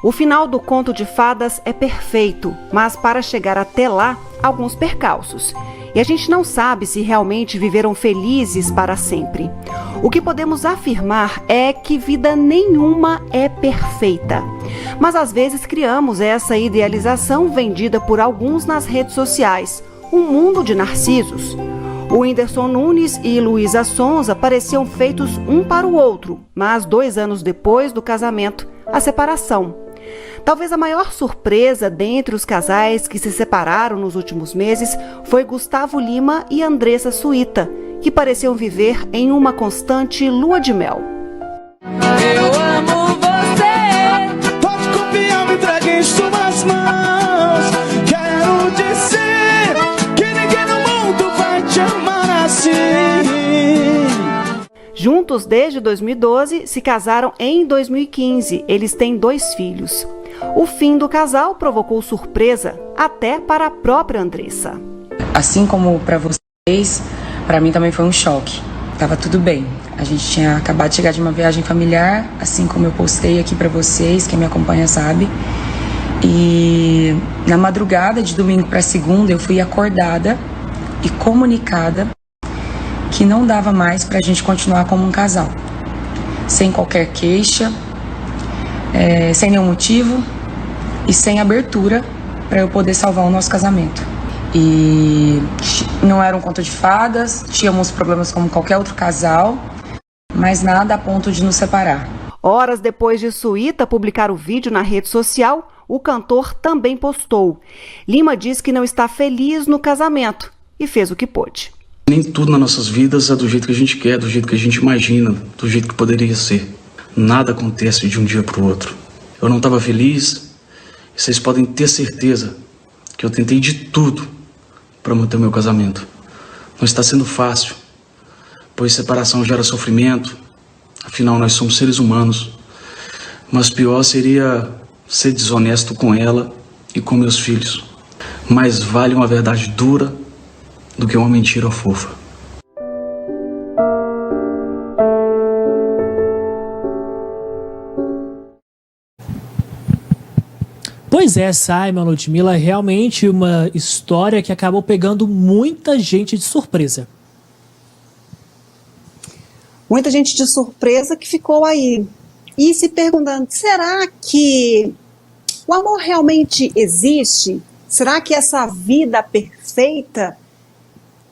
O final do conto de fadas é perfeito, mas para chegar até lá, alguns percalços. E a gente não sabe se realmente viveram felizes para sempre. O que podemos afirmar é que vida nenhuma é perfeita. Mas às vezes criamos essa idealização vendida por alguns nas redes sociais. Um mundo de narcisos. O Whindersson Nunes e Luísa Sonza pareciam feitos um para o outro, mas 2 anos depois do casamento, a separação. Talvez a maior surpresa dentre os casais que se separaram nos últimos meses foi Gustavo Lima e Andressa Suíta, que pareciam viver em uma constante lua de mel. Eu amo você. Pode confiar, me entregue em suas mãos. Quero dizer que ninguém no mundo vai te amar assim. Juntos desde 2012, se casaram em 2015. Eles têm 2 filhos. O fim do casal provocou surpresa até para a própria Andressa. Assim como para vocês, para mim também foi um choque. Tava tudo bem. A gente tinha acabado de chegar de uma viagem familiar, assim como eu postei aqui para vocês, quem me acompanha sabe. E na madrugada de domingo para segunda, eu fui acordada e comunicada que não dava mais para a gente continuar como um casal. Sem qualquer queixa, sem nenhum motivo e sem abertura para eu poder salvar o nosso casamento. E não era um conto de fadas, tínhamos problemas como qualquer outro casal, mas nada a ponto de nos separar. Horas depois de Suíta publicar o vídeo na rede social, o cantor também postou. Lima diz que não está feliz no casamento e fez o que pôde. Nem tudo nas nossas vidas é do jeito que a gente quer, do jeito que a gente imagina, do jeito que poderia ser. Nada acontece de um dia para o outro. Eu não estava feliz e vocês podem ter certeza que eu tentei de tudo para manter o meu casamento. Não está sendo fácil, pois separação gera sofrimento, afinal nós somos seres humanos. Mas pior seria ser desonesto com ela e com meus filhos. Mais vale uma verdade dura do que uma mentira fofa. Pois é, Simon, Ludmilla, realmente uma história que acabou pegando muita gente de surpresa. Muita gente de surpresa que ficou aí e se perguntando, será que o amor realmente existe? Será que essa vida perfeita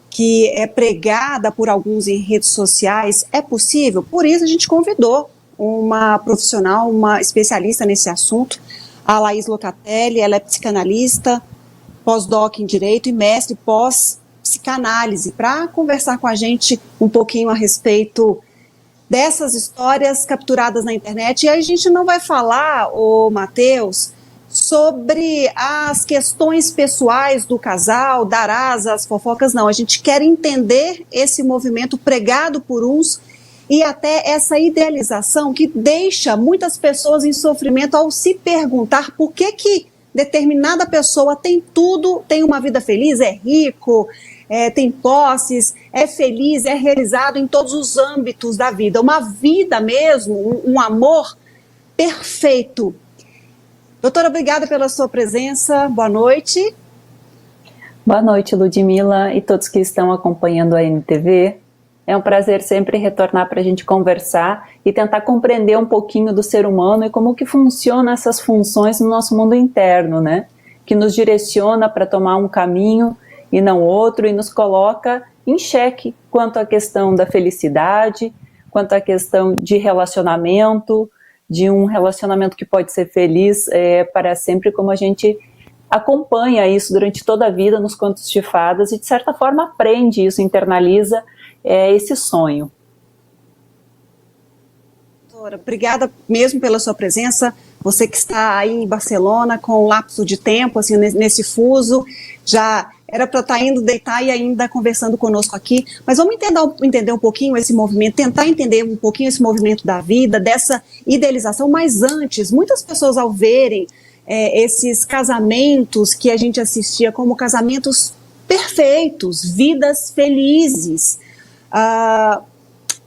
que é pregada por alguns em redes sociais é possível? Por isso a gente convidou uma profissional, uma especialista nesse assunto, a Laís Locatelli. Ela é psicanalista, pós-doc em Direito e mestre pós-psicanálise, para conversar com a gente um pouquinho a respeito dessas histórias capturadas na internet. E aí a gente não vai falar, ô Matheus, sobre as questões pessoais do casal, dar asa às fofocas, não. A gente quer entender esse movimento pregado por uns e até essa idealização que deixa muitas pessoas em sofrimento ao se perguntar por que determinada pessoa tem tudo, tem uma vida feliz, é rico, tem posses, é feliz, é realizado em todos os âmbitos da vida. Uma vida mesmo, um amor perfeito. Doutora, obrigada pela sua presença. Boa noite. Boa noite, Ludmilla e todos que estão acompanhando a NTV. É um prazer sempre retornar para a gente conversar e tentar compreender um pouquinho do ser humano e como que funcionam essas funções no nosso mundo interno, né? Que nos direciona para tomar um caminho e não outro e nos coloca em xeque quanto à questão da felicidade, quanto à questão de relacionamento, de um relacionamento que pode ser feliz para sempre, como a gente acompanha isso durante toda a vida nos contos de fadas e de certa forma aprende isso, internaliza esse sonho. Doutora, obrigada mesmo pela sua presença. Você que está aí em Barcelona com um lapso de tempo, assim, nesse fuso, já era para estar indo deitar e ainda conversando conosco aqui, mas vamos entender um pouquinho esse movimento, tentar entender um pouquinho esse movimento da vida, dessa idealização, mas antes, muitas pessoas ao verem esses casamentos que a gente assistia como casamentos perfeitos, vidas felizes,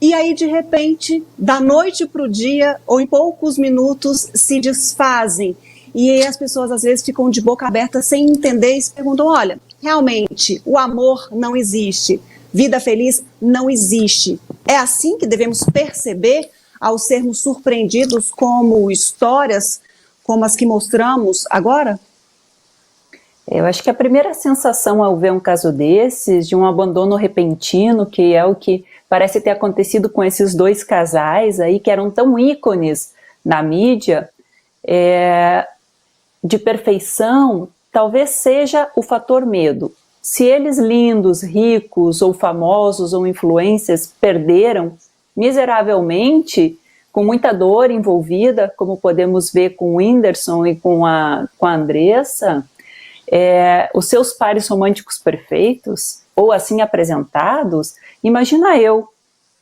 e aí de repente, da noite para o dia, ou em poucos minutos, se desfazem. E aí as pessoas às vezes ficam de boca aberta sem entender e se perguntam, olha, realmente o amor não existe, vida feliz não existe. É assim que devemos perceber ao sermos surpreendidos como histórias como as que mostramos agora? Eu acho que a primeira sensação ao ver um caso desses, de um abandono repentino, que é o que parece ter acontecido com esses dois casais aí, que eram tão ícones na mídia, de perfeição, talvez seja o fator medo. Se eles lindos, ricos, ou famosos, ou influencers, perderam miseravelmente, com muita dor envolvida, como podemos ver com o Whindersson e com a Andressa, os seus pares românticos perfeitos, ou assim apresentados, imagina eu.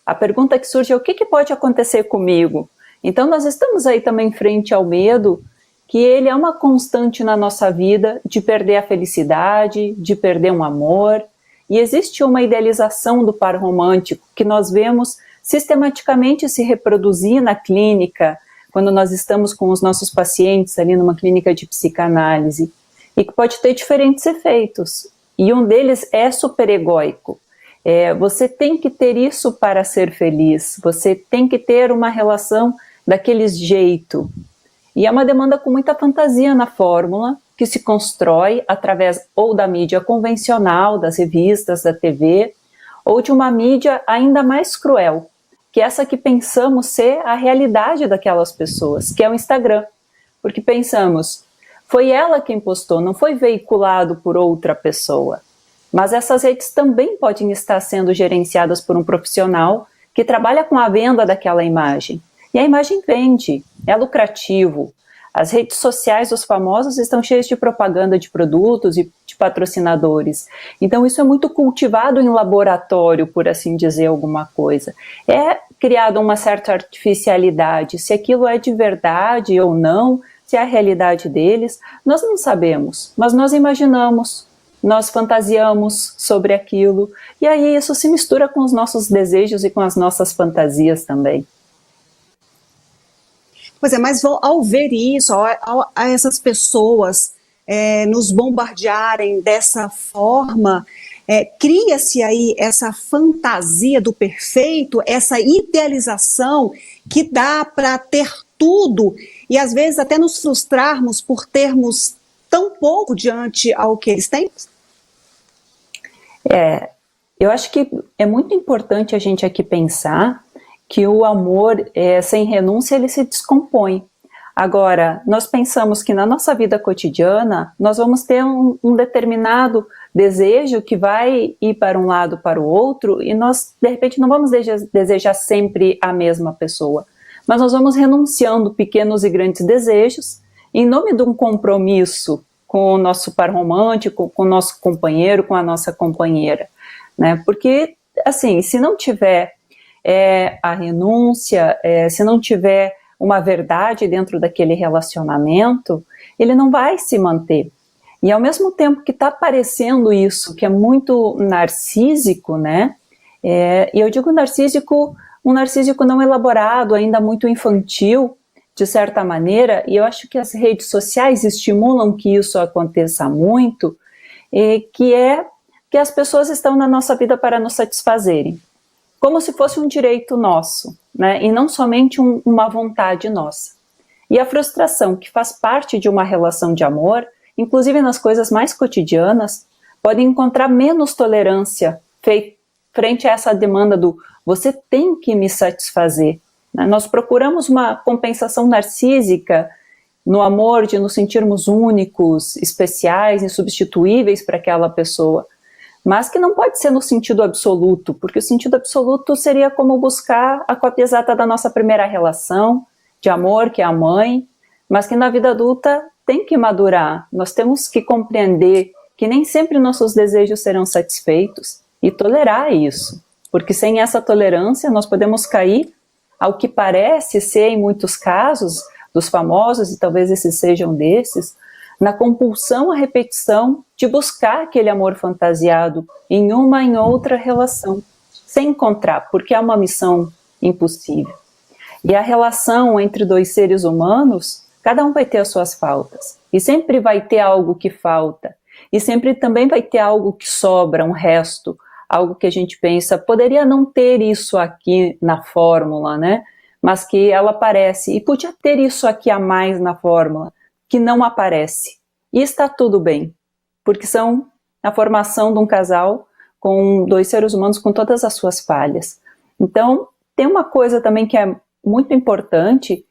A pergunta que surge é o que pode acontecer comigo? Então nós estamos aí também frente ao medo, que ele é uma constante na nossa vida, de perder a felicidade, de perder um amor, e existe uma idealização do par romântico que nós vemos sistematicamente se reproduzir na clínica, quando nós estamos com os nossos pacientes ali numa clínica de psicanálise, e que pode ter diferentes efeitos. E um deles é superegóico. Você tem que ter isso para ser feliz, você tem que ter uma relação daquele jeito. E é uma demanda com muita fantasia na fórmula, que se constrói através ou da mídia convencional, das revistas, da TV, ou de uma mídia ainda mais cruel, que é essa que pensamos ser a realidade daquelas pessoas, que é o Instagram. Porque pensamos, foi ela quem postou, não foi veiculado por outra pessoa. Mas essas redes também podem estar sendo gerenciadas por um profissional que trabalha com a venda daquela imagem. E a imagem vende, é lucrativo. As redes sociais dos famosos estão cheias de propaganda de produtos e de patrocinadores. Então isso é muito cultivado em laboratório, por assim dizer alguma coisa. É criada uma certa artificialidade. Se aquilo é de verdade ou não, se é a realidade deles, nós não sabemos, mas nós imaginamos, nós fantasiamos sobre aquilo, e aí isso se mistura com os nossos desejos e com as nossas fantasias também. Pois é, mas ao ver isso, a essas pessoas nos bombardearem dessa forma, cria-se aí essa fantasia do perfeito, essa idealização que dá para ter tudo e às vezes até nos frustrarmos por termos tão pouco diante ao que eles têm? Eu acho que é muito importante a gente aqui pensar que o amor, sem renúncia, ele se descompõe. Agora, nós pensamos que na nossa vida cotidiana, nós vamos ter um determinado desejo que vai ir para um lado, para o outro, e nós, de repente, não vamos desejar sempre a mesma pessoa. Mas nós vamos renunciando pequenos e grandes desejos, em nome de um compromisso com o nosso par romântico, com o nosso companheiro, com a nossa companheira, né? Porque, assim, se não tiver a renúncia, se não tiver uma verdade dentro daquele relacionamento, ele não vai se manter. E ao mesmo tempo que está aparecendo isso, que é muito narcísico, né? E eu digo narcísico, um narcísico não elaborado, ainda muito infantil, de certa maneira, e eu acho que as redes sociais estimulam que isso aconteça muito, que é que as pessoas estão na nossa vida para nos satisfazerem, como se fosse um direito nosso, né? E não somente uma vontade nossa. E a frustração que faz parte de uma relação de amor, inclusive nas coisas mais cotidianas, pode encontrar menos tolerância frente a essa demanda do você tem que me satisfazer. Né? Nós procuramos uma compensação narcísica no amor, de nos sentirmos únicos, especiais, insubstituíveis para aquela pessoa, mas que não pode ser no sentido absoluto, porque o sentido absoluto seria como buscar a cópia exata da nossa primeira relação de amor, que é a mãe, mas que na vida adulta tem que madurar. Nós temos que compreender que nem sempre nossos desejos serão satisfeitos e tolerar isso, porque sem essa tolerância nós podemos cair ao que parece ser, em muitos casos, dos famosos, e talvez esses sejam desses, na compulsão à repetição de buscar aquele amor fantasiado em uma em outra relação, se encontrar, porque é uma missão impossível. E a relação entre dois seres humanos, cada um vai ter as suas faltas, e sempre vai ter algo que falta, e sempre também vai ter algo que sobra, um resto, algo que a gente pensa, poderia não ter isso aqui na fórmula, né? Mas que ela aparece, e podia ter isso aqui a mais na fórmula, que não aparece. E está tudo bem, porque são a formação de um casal com dois seres humanos com todas as suas falhas. Então, tem uma coisa também que é muito importante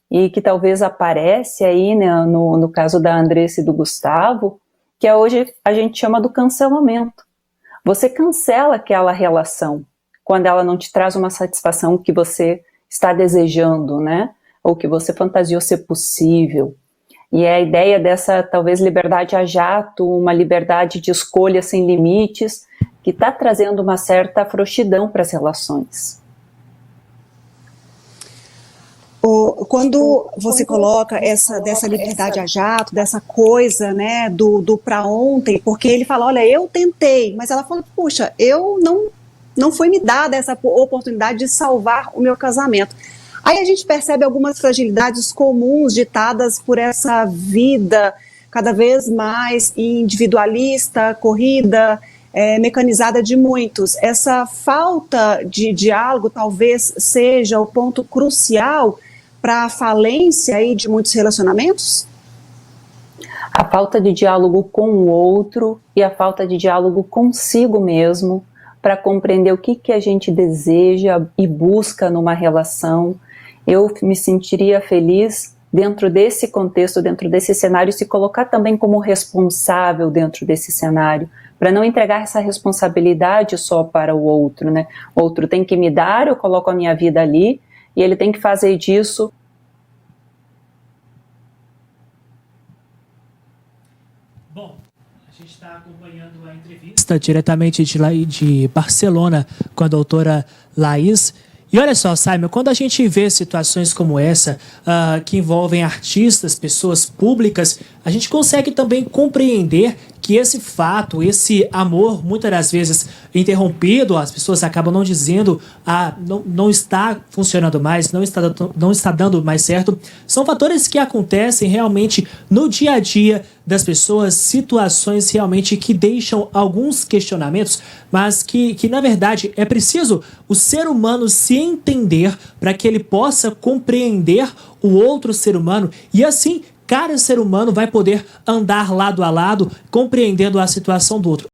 e que talvez aparece aí, né, no caso da Andressa e do Gustavo, que é hoje a gente chama do cancelamento. Você cancela aquela relação quando ela não te traz uma satisfação que você está desejando, né? Ou que você fantasiou ser possível. E é a ideia dessa, talvez, liberdade a jato, uma liberdade de escolha sem limites, que está trazendo uma certa frouxidão para as relações. Quando você coloca dessa liberdade a jato, dessa coisa, né, do para ontem, porque ele fala, olha, eu tentei, mas ela fala, puxa, eu não foi me dada essa oportunidade de salvar o meu casamento. Aí a gente percebe algumas fragilidades comuns ditadas por essa vida cada vez mais individualista, corrida, mecanizada de muitos. Essa falta de diálogo talvez seja o ponto crucial para a falência aí de muitos relacionamentos? A falta de diálogo com o outro e a falta de diálogo consigo mesmo, para compreender o que a gente deseja e busca numa relação. Eu me sentiria feliz dentro desse contexto, dentro desse cenário, se colocar também como responsável dentro desse cenário, para não entregar essa responsabilidade só para o outro, né? O outro tem que me dar, eu coloco a minha vida ali, e ele tem que fazer disso. Bom, a gente está acompanhando a entrevista diretamente de Barcelona com a doutora Laís. E olha só, Simon, quando a gente vê situações como essa, que envolvem artistas, pessoas públicas, a gente consegue também compreender que esse fato, esse amor, muitas das vezes interrompido, as pessoas acabam não dizendo, não está funcionando mais, não está dando mais certo, são fatores que acontecem realmente no dia a dia das pessoas, situações realmente que deixam alguns questionamentos, mas que na verdade é preciso o ser humano se entender para que ele possa compreender o outro ser humano e assim cada ser humano vai poder andar lado a lado, compreendendo a situação do outro.